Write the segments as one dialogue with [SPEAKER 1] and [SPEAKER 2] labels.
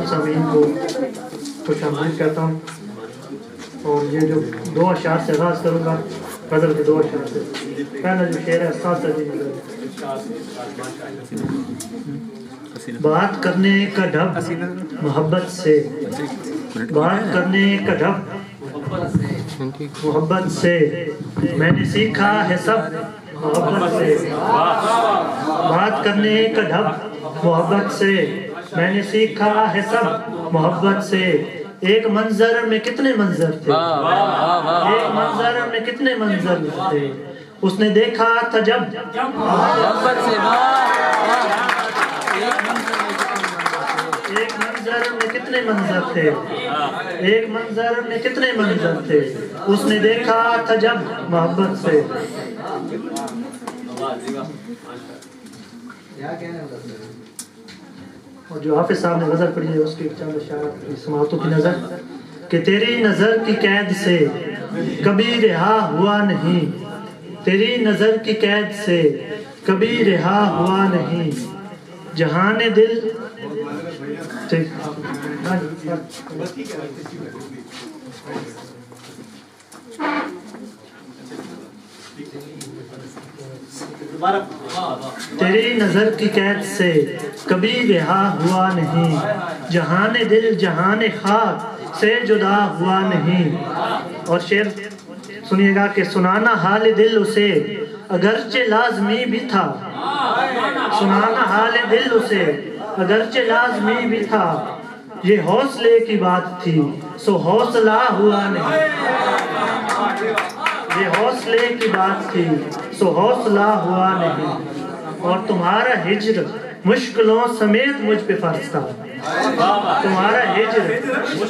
[SPEAKER 1] تمام سامعین کو خوش آمدید کہتا ہوں، اور یہ جو 2 اشعار سے آغاز کروں گا، غزل کے 2 اشعار سے۔ پہلا جو شعر ہے ساتھ بات کرنے کا ڈھب محبت سے، بات کرنے کا ڈھب محبت سے، میں نے سیکھا ہے سب محبت سے، بات کرنے کا ڈھب محبت سے، میں نے سیکھا ہے سب محبت سے۔ ایک منظر میں کتنے منظر تھے، ایک منظر میں کتنے منظر تھے، اس نے دیکھا تھا جب محبت سے، ایک منظر میں کتنے منظر تھے، ایک منظر میں کتنے منظر تھے، اس نے دیکھا تھا جب محبت سے۔ اور جو حافظ صاحب نے غزل پڑھی ہے اس کی چند اشعار سماعتوں کی نظر، کہ تیری نظر کی قید سے کبھی رہا ہوا نہیں، تیری نظر کی قید سے کبھی رہا ہوا نہیں، جہان دل تیری نظر کی قید سے کبھی رہا ہوا نہیں، جہان دل جہان خاک سے جدا ہوا نہیں۔ اور شعر سنیے گا کہ سنانا حال دل اسے اگرچہ لازمی بھی تھا، سنانا حال دل اسے اگرچہ لازمی بھی تھا، یہ حوصلے کی بات تھی سو حوصلہ ہوا نہیں، یہ حوصلے کی بات تھی سو حوصلہ ہوا نہیں۔ اور تمہارا ہجر مشکلوں سمیت مجھ پہ فرض تھا، تمہارا ہجر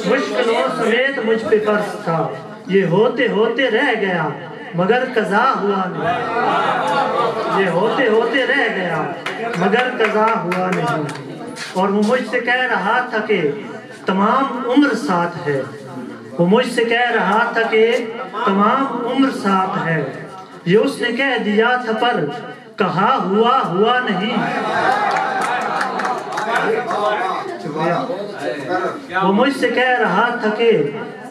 [SPEAKER 1] مشکلوں سمیت مجھ پہ فرض تھا، یہ ہوتے ہوتے رہ گیا مگر قضا ہوا نہیں، یہ ہوتے ہوتے رہ گیا مگر قضا ہوا نہیں۔ اور وہ مجھ سے کہہ رہا تھا کہ تمام عمر ساتھ ہے، وہ مجھ سے کہہ رہا تھا کہ تمام عمر ساتھ ہے، یہ اس نے کہہ دیا تھا پر کہا ہوا نہیں، وہ مجھ سے کہہ رہا تھا کہ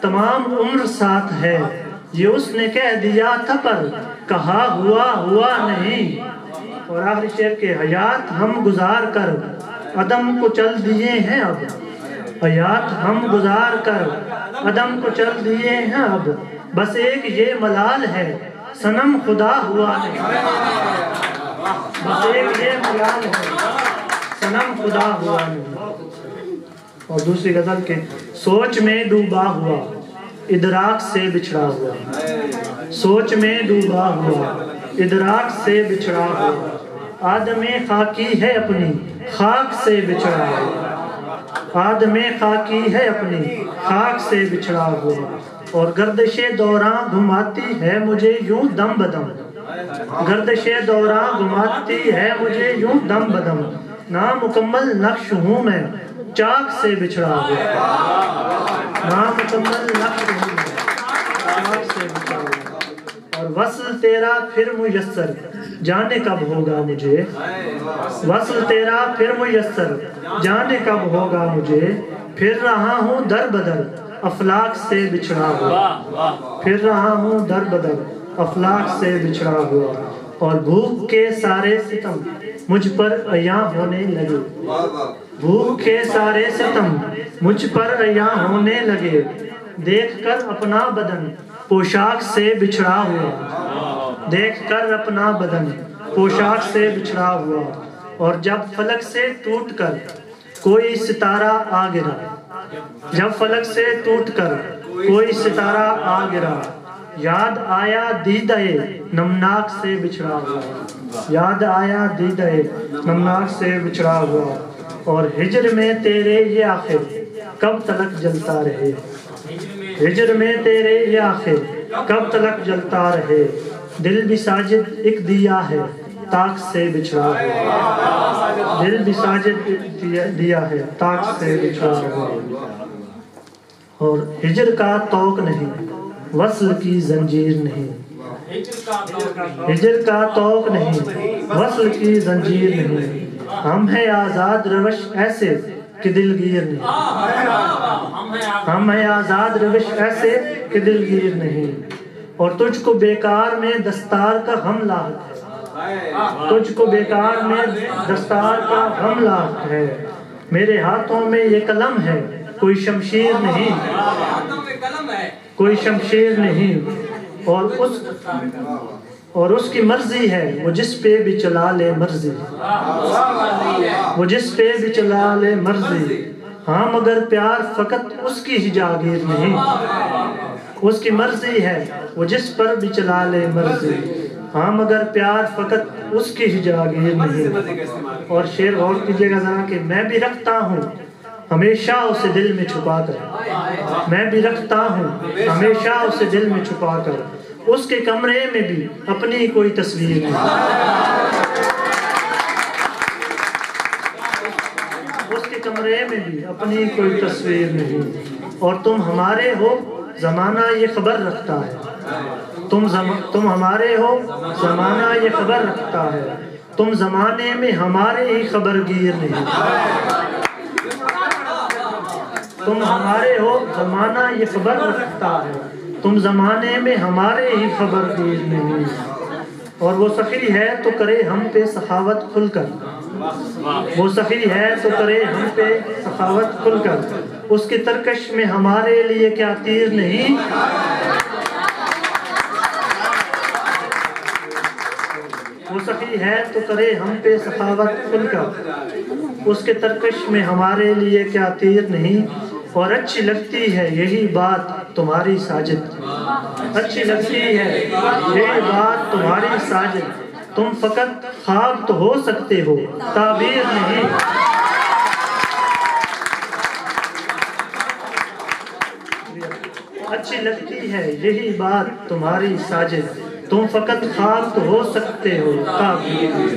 [SPEAKER 1] تمام عمر ساتھ ہے، یہ اس نے کہہ دیا تھا پر کہا ہوا نہیں۔ اور آخری شعر کے حیات ہم گزار کر عدم کو چل دیے ہیں اب، حیات ہم گزار کر عدم کو چل دیے ہیں اب، بس ایک یہ ملال ہے صنم خدا ہوا نہیں، بس ایک یہ ملال ہے صنم خدا ہوا نہیں۔ اور دوسری غزل کے سوچ میں ڈوبا ہوا ادراک سے بچھڑا ہوا، سوچ میں ڈوبا ہوا ادراک سے بچھڑا ہوا، آدم خاکی ہے اپنی خاک سے بچھڑا ہوا، آدم خاکی ہے اپنی خاک سے بچھڑا ہوا، اور گردش دوراں گھماتی ہے مجھے یوں دم بدم، گردش دوراں گھماتی ہے مجھے یوں دم بدم، نامکمل نقش ہوں میں چاک سے بچھڑا ہوا، نامکمل نقش ہوں میں چاک سے بچھڑا ہوا، اور وصل تیرا پھر میسر جانے کب ہوگا مجھے، وصل تیرا پھر میسر جانے کب ہوگا مجھے، پھر رہا ہوں در بدر افلاک سے بچھڑا ہوا، پھر رہا ہوں در بدر افلاک سے بچھڑا ہوا، اور بھوک کے سارے ستم مجھ پر عیاں ہونے لگے، بھوک کے سارے ستم مجھ پر عیاں ہونے لگے، دیکھ کر اپنا بدن پوشاک سے بچھڑا ہوا، دیکھ کر اپنا بدن پوشاک سے بچھڑا ہوا، اور جب فلک سے ٹوٹ کر کوئی ستارہ آ گرا، جب فلک سے ٹوٹ کر کوئی ستارہ آ گرا، یاد آیا دیدہ نمناک سے بچھڑا ہوا، یاد آیا دیدہ نمناک سے بچھڑا ہوا، اور ہجر میں تیرے یہ آخر کب تلک جلتا رہے، ہجر میں تیرے یہ آخر کب تلک جلتا رہے، دل بھی ساجد ایک دیا ہے تاک سے بچھڑا ہوا، دل بھی ساجد دیا ہے تاک سے بچھڑا ہوا، اور ہجر کا توق نہیں وصل کی زنجیر نہیں، ہجر کا توق نہیں وصل کی زنجیر نہیں، ہم ہیں آزاد روش ایسے کہ دلگیر نہیں، ہم ہیں آزاد روش ایسے کہ دلگیر نہیں، اور تجھ کو بیکار میں دستار کا غم لاحق ہے، تجھ کو بیکار میں دستار کا غم لاحق ہے، میرے ہاتھوں میں یہ قلم ہے کوئی شمشیر نہیں، کوئی شمشیر نہیں، اور اس کی مرضی ہے وہ جس پہ بھی چلا لے مرضی، وہ جس پہ بھی چلا لے مرضی، ہاں مگر پیار فقط اس کی ہی جاگیر نہیں، اس کی مرضی ہے وہ جس پر بھی چلا لے مرضی، ہاں مگر پیار فقط اس کی ہی جاگیر نہیں۔ اور شعر غور کیجئے گا ذرا کہ میں بھی رکھتا ہوں ہمیشہ اسے دل میں چھپا کر، میں بھی رکھتا ہوں ہمیشہ اسے دل میں چھپا کر، اس کے کمرے میں بھی اپنی کوئی تصویر نہیں، اس کے کمرے میں بھی اپنی کوئی تصویر نہیں، اور تم ہمارے ہو زمانہ یہ خبر رکھتا ہے، تم ہمارے ہو زمانہ یہ خبر رکھتا ہے، تم زمانے میں ہمارے ہی خبر گیر نہیں، تم ہمارے ہو زمانہ یہ خبر رکھتا ہے، تم زمانے میں ہمارے ہی خبر گیر نہیں، اور وہ سخی ہے تو کرے ہم پہ سخاوت کھل کر، وہ سخی ہے تو کرے ہم پہ سخاوت کھل کر، اس کی ترکش میں ہمارے لیے کیا تیر نہیں، وہ سخی ہے تو کرے ہم پہ سخاوت کھل کر، اس کے ترکش میں ہمارے لیے کیا تیر نہیں، اور اچھی لگتی ہے یہی بات تمہاری ساجد، اچھی لگتی ہے یہی بات تمہاری ساجد، تم فقط خواب تو ہو سکتے ہو تعبیر نہیں، اچھی لگتی ہے یہی بات تمہاری ساجد، تم فقط خواب تو ہو سکتے ہو تعبیر نہیں۔